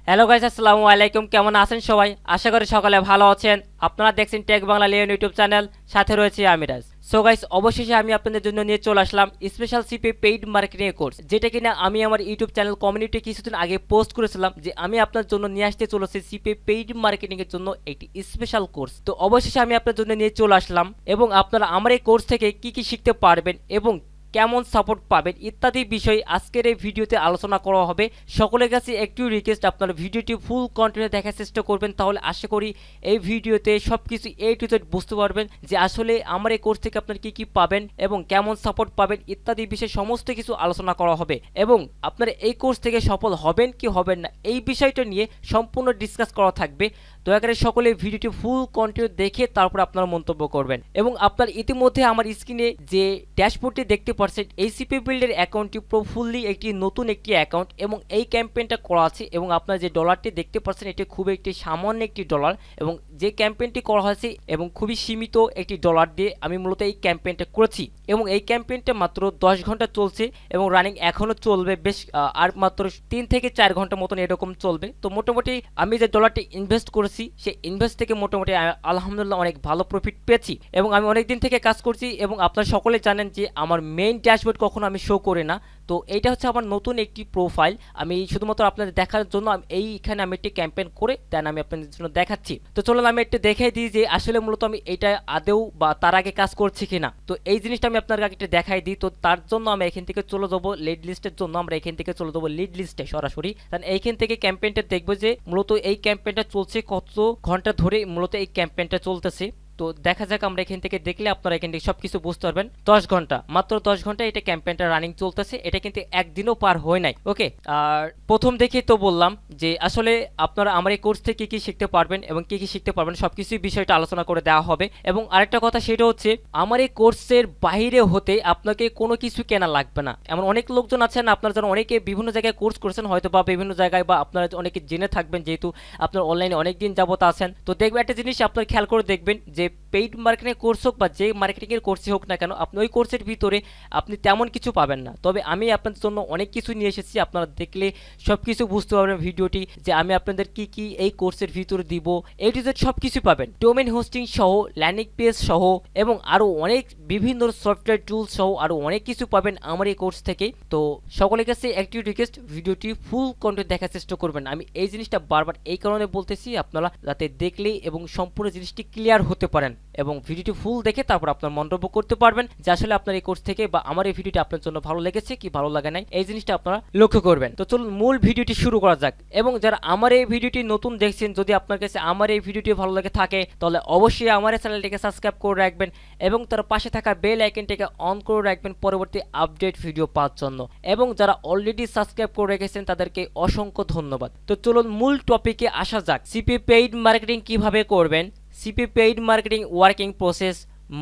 Hello guys, আসসালামু আলাইকুম। কেমন আছেন সবাই? আশা করি সকালে ভালো আছেন। আপনারা দেখছেন tech Bangla Leon YouTube channel, সাথে রয়েছে আমি রাজ। সো গাইস, অবশেষে আমি আপনাদের জন্য নিয়ে চলে আসলাম special CP paid marketing course, যেটা কিনা আমি আমার ইউটিউব চ্যানেল কমিউনিটি কিছুদিন আগে পোস্ট করেছিলাম যে আমি আপনার জন্য নিয়ে আসতে চলেছি সিপি পেইড মার্কেটিং এর জন্য একটি স্পেশাল কোর্স। তো অবশেষে আমি আপনার জন্য নিয়ে চলে আসলাম এবং আপনারা আমার এই কোর্স থেকে কি কি শিখতে পারবেন এবং কেমন সাপোর্ট পাবেন ইত্যাদি বিষয় আজকের এই ভিডিওতে আলোচনা করা হবে। সকলের কাছে একটু রিকোয়েস্ট, আপনারা ভিডিওটি ফুল কন্টিনিউ দেখার চেষ্টা করবেন, তাহলে আশা করি এই ভিডিওতে সবকিছু এ টু জেড বুঝতে পারবেন যে আসলে আমার এই কোর্স থেকে আপনারা কি কি পাবেন এবং কেমন সাপোর্ট পাবেন ইত্যাদি বিষয়ে সমস্ত কিছু আলোচনা করা হবে এবং আপনারা এই কোর্স থেকে সফল হবেন কি হবেন না এই বিষয়টা নিয়ে সম্পূর্ণ ডিসকাস করা থাকবে। দয়া করে সকলে ভিডিওটি ফুল কন্টিনিউ দেখে তারপর আপনারা মন্তব্য করবেন। এবং আপনার ইতিমধ্যে আমার স্ক্রিনে যে ড্যাশবোর্ডটি দেখতে পাচ্ছেন, এই সিপি বিল্ডের অ্যাকাউন্টটি ফুললি একটি নতুন একটি অ্যাকাউন্ট এবং এই ক্যাম্পেইনটা করা আছে এবং আপনার যে ডলারটি দেখতে পাচ্ছেন এটি খুব একটি সামান্য একটি ডলার এবং যে ক্যাম্পেইনটি করা হয়েছে এবং খুবই সীমিত একটি ডলার দিয়ে আমি মূলত এই ক্যাম্পেইনটা করেছি এবং এই ক্যাম্পেইনটা মাত্র 10 ঘন্টা চলছে এবং রানিং এখনও চলবে, বেশ আর মাত্র 3 থেকে 4 ঘন্টা মতন এরকম চলবে। তো মোটামুটি আমি যে ডলারটি ইনভেস্ট করেছি সেই ইনভেস্ট থেকে মোটামুটি আলহামদুলিল্লাহ অনেক ভালো প্রফিট পেয়েছি এবং আমি অনেক দিন থেকে কাজ করছি এবং আপনারা সকলে জানেন যে আমার মেইন ড্যাশবোর্ড কখনো আমি শো করি না। তো এইটা হচ্ছে আমার নতুন একটি প্রোফাইল, আমি শুধুমাত্র আপনাদের দেখার জন্য এইখানে আমি একটি ক্যাম্পেইন করে দেন আমি আপনাদের জন্য দেখাচ্ছি। তো চলুন আমি একটু দেখাই দিই যে আসলে মূলত আমি এটা আদেও বা তার আগে কাজ করছি কিনা। তো এই জিনিসটা আমি আপনার আগে একটু দেখাই দিই। তো তার জন্য আমি এখান থেকে চলে যাবো লিড লিস্টের জন্য, আমরা এখান থেকে চলে যাবো লিড লিস্টে সরাসরি। কারণ এইখান থেকে ক্যাম্পেইনটা দেখবো যে মূলত এই ক্যাম্পেইনটা চলছে কত ঘন্টা ধরে মূলত এই ক্যাম্পেইনটা চলতেছে। তো দেখা যাক, আমরা এখান থেকে দেখলে আপনারা এখান থেকে সবকিছু বুঝতে পারবেন। 10 ঘন্টা, মাত্র 10 ঘন্টা এটা ক্যাম্পেইনটা রানিং চলতেছে, এটা কিন্তু একদিনও পার হয় নাই। ওকে, আর প্রথম দেখে তো বললাম যে আসলে আপনারা আমার এই কোর্স থেকে কি শিখতে পারবেন এবং কি কি শিখতে পারবেন সবকিছুই বিষয়টা আলোচনা করে দেওয়া হবে। এবং আরেকটা কথা, সেটা হচ্ছে আমার এই কোর্সের বাইরে হতে আপনাকে কোনো কিছু কেনা লাগবে না। এমন অনেক লোকজন আছেন আপনারা যারা অনেকে বিভিন্ন জায়গায় কোর্স করছেন, হয়তো বা বিভিন্ন জায়গায় বা আপনারা অনেকে জেনে থাকবেন যেহেতু আপনার অনলাইনে অনেক দিন যাবত আছেন। তো দেখবেন একটা জিনিস আপনারা খেয়াল করে দেখবেন যে পেইড মার্কেটিং কোর্স হোক বা যে মার্কেটিংয়ের কোর্সই হোক না কেন, আপনি ওই কোর্সের ভিতরে আপনি তেমন কিছু পাবেন না। তবে আমি আপনাদের জন্য অনেক কিছু নিয়ে এসেছি, আপনারা দেখলে সব কিছু বুঝতে পারবেন ভিডিওটি যে আমি আপনাদের কি কি এই কোর্সের ভিতরে দিব। এই টু জেড সব কিছু পাবেন, ডোমেইন হোস্টিং সহ, ল্যান্ডিং পেজ সহ এবং আরও অনেক বিভিন্ন সফটওয়্যার টুলস সহ আরও অনেক কিছু পাবেন আমার এই কোর্স থেকে। তো সকলের কাছে একটি রিকোয়েস্ট, ভিডিওটি ফুল কন্টেন্ট দেখার চেষ্টা করবেন। আমি এই জিনিসটা বারবার এই কারণে বলতেছি আপনারা যাতে দেখলেই এবং সম্পূর্ণ জিনিসটি ক্লিয়ার হতে পারেন এবং ভিডিওটি ফুল দেখে তারপর আপনার মন্তব্য করতে পারবেন যে আসলে আপনার এই কোর্স থেকে বা আমার এই ভিডিওটি আপনার জন্য ভালো লেগেছে কি ভালো লাগে নাই, এই জিনিসটা আপনারা লক্ষ্য করবেন। তো চলুন মূল ভিডিওটি শুরু করা যাক। এবং যারা আমার এই ভিডিওটি নতুন দেখছেন, যদি আপনার কাছে আমার এই ভিডিওটি ভালো লাগে থাকে তাহলে অবশ্যই আমার এই চ্যানেলটিকে সাবস্ক্রাইব করে রাখবেন এবং তার পাশে থাকা বেল আইকনটিকে অন করে রাখবেন পরবর্তী আপডেট ভিডিও পাওয়ার জন্য। এবং যারা অলরেডি সাবস্ক্রাইব করে রেখেছেন তাদেরকে অসংখ্য ধন্যবাদ। তো চলুন মূল টপিকে আসা যাক। সিপি পেইড মার্কেটিং কিভাবে করবেন, CP paid marketing working process,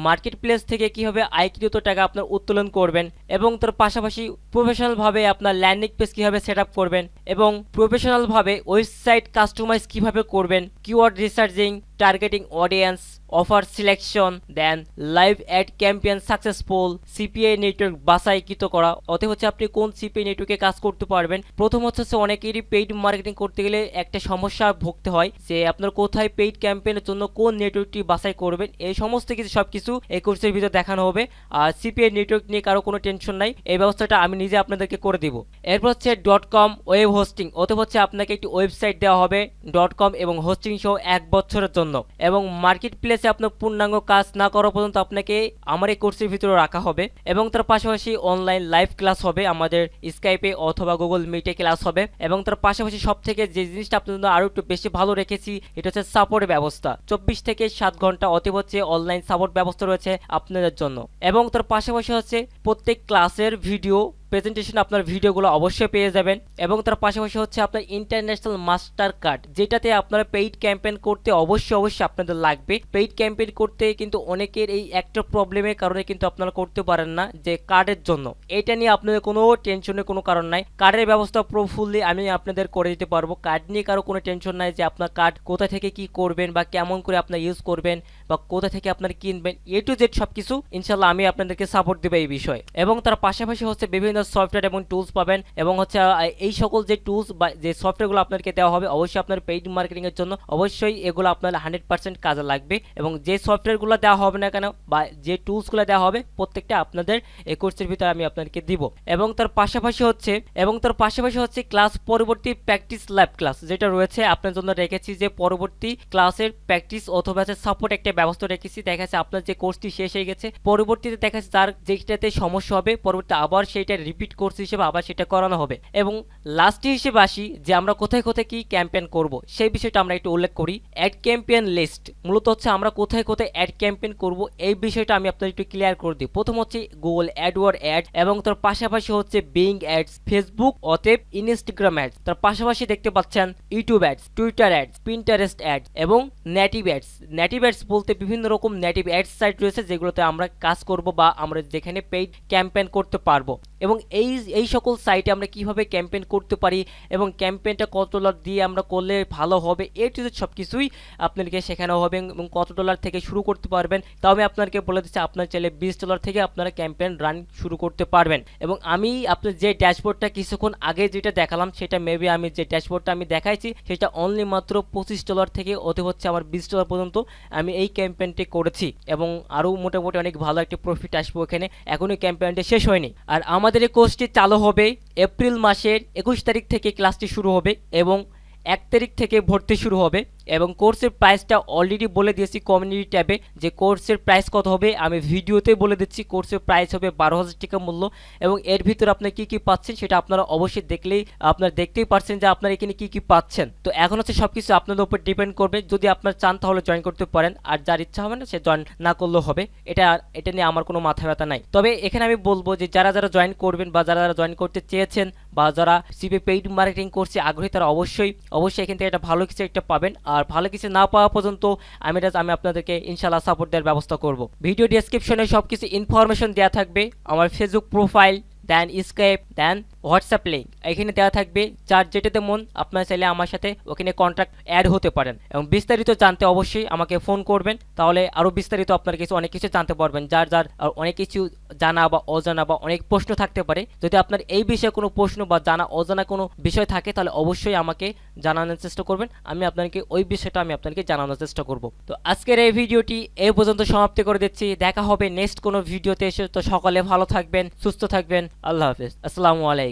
market place থেকে কীভাবে আয়কৃত টাকা আপনার উত্তোলন করবেন এবং তার পাশাপাশি প্রফেশনালভাবে আপনার ল্যান্ডিং পেজ কীভাবে সেট আপ করবেন এবং প্রফেশনালভাবে ওয়েবসাইট কাস্টমাইজ কীভাবে করবেন, keyword researching, targeting audience, offer selection, then live ad campaign successful, CPA network বাছাইকৃত করা। অতএব হচ্ছে আপনি কোন সিপিএ নেটওয়ার্কে কাজ করতে পারবেন। প্রথম হচ্ছে অনেকেরই পেইড মার্কেটিং করতে গেলে একটা সমস্যা ভুগতে হয় যে আপনার কোথায় পেইড ক্যাম্পেইনের জন্য কোন নেটওয়ার্কটি বাছাই করবেন। এই সমস্ত কিছু সবকিছু এই কোর্সের ভিতরে দেখানো হবে। আর সিপিএ নেটওয়ার্ক নিয়ে কারো কোনো টেনশন নাই, এই ব্যবস্থাটা আমি নিজে আপনাদেরকে করে দিব। এরপর হচ্ছে .com ওয়েব হোস্টিং, অতএব হচ্ছে আপনাকে একটি ওয়েবসাইট দেওয়া হবে .com এবং হোস্টিং সহ 1 বছরের জন্য। এবং মার্কেট প্লেসে আপনার পূর্ণাঙ্গ কাজ না করা পর্যন্ত আপনাকে আমার এই কোর্সের ভিতরে রাখা হবে এবং তার পাশাপাশি অনলাইন লাইভ ক্লাস হবে, আমাদের স্কাইপে অথবা গুগল মিটে ক্লাস হবে। এবং তার পাশাপাশি সব থেকে যে জিনিসটা আপনার জন্য আরও একটু বেশি ভালো রেখেছি এটা হচ্ছে সাপোর্ট ব্যবস্থা, 24 থেকে 7 ঘন্টা অতএব হচ্ছে অনলাইন সাপোর্ট ব্যবস্থা রয়েছে আপনাদের জন্য। এবং তার পাশাপাশি হচ্ছে প্রত্যেক ক্লাসের ভিডিও প্রেজেন্টেশন আপনার ভিডিওগুলো অবশ্যই পেয়ে যাবেন। এবং তার পাশাপাশি হচ্ছে আপনার ইন্টারন্যাশনাল মাস্টার কার্ড, যেটাতে আপনারা পেইড ক্যাম্পেইন করতে অবশ্যই আপনাদের লাগবে। পেইড ক্যাম্পেইন করতে কিন্তু অনেকের এই একটা প্রবলেমের কারণে কিন্তু আপনারা করতে পারেন না, যে কার্ডের জন্য। এটা নিয়ে আপনাদের কোনো টেনশনের কোনো কারণ নাই, কার্ডের ব্যবস্থা ফুললি আমি আপনাদের করে দিতে পারবো। কার্ড নিয়ে কারো কোনো টেনশন নাই যে আপনার কার্ড কোথা থেকে কি করবেন বা কেমন করে আপনার ইউজ করবেন বা কোথা থেকে আপনারা কিনবেন, এ টু জেড সবকিছু ইনশাল্লাহ আমি আপনাদেরকে সাপোর্ট দেবো এই বিষয়ে। এবং তার পাশাপাশি হচ্ছে বিভিন্ন ধরনের সফটওয়্যার এবং টুলস পাবেন এবং হচ্ছে এই সকল যে টুলস বা যে সফটওয়্যারগুলো আপনাকে দেওয়া হবে অবশ্যই আপনার পেইড মার্কেটিংয়ের জন্য অবশ্যই এগুলো আপনার 100% কাজে লাগবে এবং যে সফটওয়্যারগুলো দেওয়া হবে না কেন বা যে টুলসগুলো দেওয়া হবে প্রত্যেকটা আপনাদের এই কোর্সের ভিতরে আমি আপনাদেরকে দিব এবং তার পাশাপাশি হচ্ছে ক্লাস পরবর্তী প্র্যাকটিস ল্যাব ক্লাস যেটা রয়েছে আপনার জন্য রেখেছি যে পরবর্তী ক্লাসের প্র্যাকটিস অথবা সাপোর্ট একটা ব্যবস্থা রেখেছি। দেখা যাচ্ছে আপনার যে কোর্সটি শেষ হয়ে গেছে পরবর্তীতে দেখা যাচ্ছে তার যেটাতে সমস্যা হবে পরবর্তী আবার সেইটা রিপিট কোর্স হিসেবে আবার সেটা করানো হবে এবং লাস্ট হিসেবে আসি যে আমরা কোথায় কোথায় কি ক্যাম্পেইন করব সেই বিষয়টা আমরা একটু উল্লেখ করি। অ্যাড ক্যাম্পেইন লিস্ট মূলত হচ্ছে আমরা কোথায় কোথায় অ্যাড ক্যাম্পেইন করব এই বিষয়টা আমি আপনাদের একটু ক্লিয়ার করে দিই। প্রথম হচ্ছে গুগল অ্যাডওয়ার্ড অ্যাড এবং তার পাশাপাশি হচ্ছে বিং অ্যাডস, ফেসবুক অতএব ইনস্টাগ্রাম অ্যাডস, তার পাশাপাশি দেখতে পাচ্ছেন YouTube ads, Twitter ads, Pinterest ads এবং নেটিভ অ্যাডস। নেটিভ অ্যাডস বলতে বিভিন্ন রকম নেটিভ অ্যাডস সাইট রয়েছে যেগুলোতে আমরা কাজ করব বা আমরা যেখানে পেইড ক্যাম্পেইন করতে পারবো এবং এই সকল সাইটে আমরা কিভাবে ক্যাম্পেইন করতে পারি এবং ক্যাম্পেইনটা কত ডলার দিয়ে আমরা করলে ভালো হবে এ টু জেড সবকিছুই আপনাদেরকে শেখানো হবে এবং কত ডলার থেকে শুরু করতে পারবেন তাও আমি আপনাদেরকে বলে দিচ্ছি আপনার চাইলে $20 থেকে আপনারা ক্যাম্পেইন রান শুরু করতে পারবেন এবং আমি আপনার যে ড্যাশবোর্ডটা কিছুক্ষণ আগে যেটা দেখালাম সেটা মেবি আমি যে ড্যাশবোর্ডটা আমি দেখাইছি সেটা অনলি মাত্র $25 থেকে অতি হচ্ছে আমার $20 পর্যন্ত আমি এই ক্যাম্পেইনটি করেছি এবং আরও মোটামুটি অনেক ভালো একটা প্রফিট আসবে ওখানে। এখনই ক্যাম্পেইনটা শেষ হয়নি আর আমাদের এই কোর্সটি চালু হবে এপ্রিল মাসের 21 তারিখ থেকে ক্লাসটি শুরু হবে এবং 1 তারিখ থেকে ভর্তি শুরু হবে এবং কোর্সের প্রাইসটা অলরেডি বলে দিয়েছি কমিউনিটি ট্যাবে যে কোর্সের প্রাইস কত হবে আমি ভিডিওতেই বলে দিচ্ছি। কোর্সের প্রাইস হবে 12,000 টাকা মূল্য এবং এর ভিতরে আপনি কি কি পাচ্ছেন সেটা আপনারা অবশ্যই আপনারা দেখতেই পাচ্ছেন যে আপনারা এখানে কি কি পাচ্ছেন। তো এখন হচ্ছে সবকিছু আপনাদের উপর ডিপেন্ড করবে, যদি আপনারা চান তাহলে জয়েন করতে পারেন আর যার ইচ্ছা হবে না সে জয়েন না করলেও হবে, এটা নিয়ে আমার কোনো মাথা ব্যথা নাই। তবে এখানে আমি বলবো যে যারা জয়েন করবেন বা যারা জয়েন করতে চেয়েছেন বা যারা সিপিএ পেইড মার্কেটিং কোর্সে আগ্রহী তারা অবশ্যই এখান থেকে একটা ভালো কিছু একটা পাবেন আর ভালো কিছু না পাওয়া পর্যন্ত আমি আপনাদেরকে ইনশাআল্লাহ সাপোর্ট দেওয়ার ব্যবস্থা করব। ভিডিও ডেসক্রিপশনে সবকিছু ইনফরমেশন দেওয়া থাকবে, আমার ফেসবুক প্রোফাইল দেন স্কাইপ দেন হোয়াটসঅ্যাপ লিঙ্ক এখানে দেওয়া থাকবে, যার যেটাতে মন আপনারা চাইলে আমার সাথে ওখানে কন্ট্যাক্ট অ্যাড হতে পারেন এবং বিস্তারিত জানতে অবশ্যই আমাকে ফোন করবেন, তাহলে আরও বিস্তারিত আপনার অনেক কিছু জানতে পারবেন। যার অনেক কিছু জানা বা অজানা বা অনেক প্রশ্ন থাকতে পারে, যদি আপনার এই বিষয়ে কোনো প্রশ্ন বা জানা অজানা কোনো বিষয় থাকে তাহলে অবশ্যই আমাকে জানানোর চেষ্টা করবেন, আমি আপনাকে ওই বিষয়টা আপনাকে জানানোর চেষ্টা করব। তো আজকের এই ভিডিওটি এই পর্যন্ত সমাপ্তি করে দিচ্ছি, দেখা হবে নেক্সট কোনো ভিডিওতে এসে। তো সকলে ভালো থাকবেন, সুস্থ থাকবেন, আল্লাহ হাফেজ, আসসালামু আলাইকুম।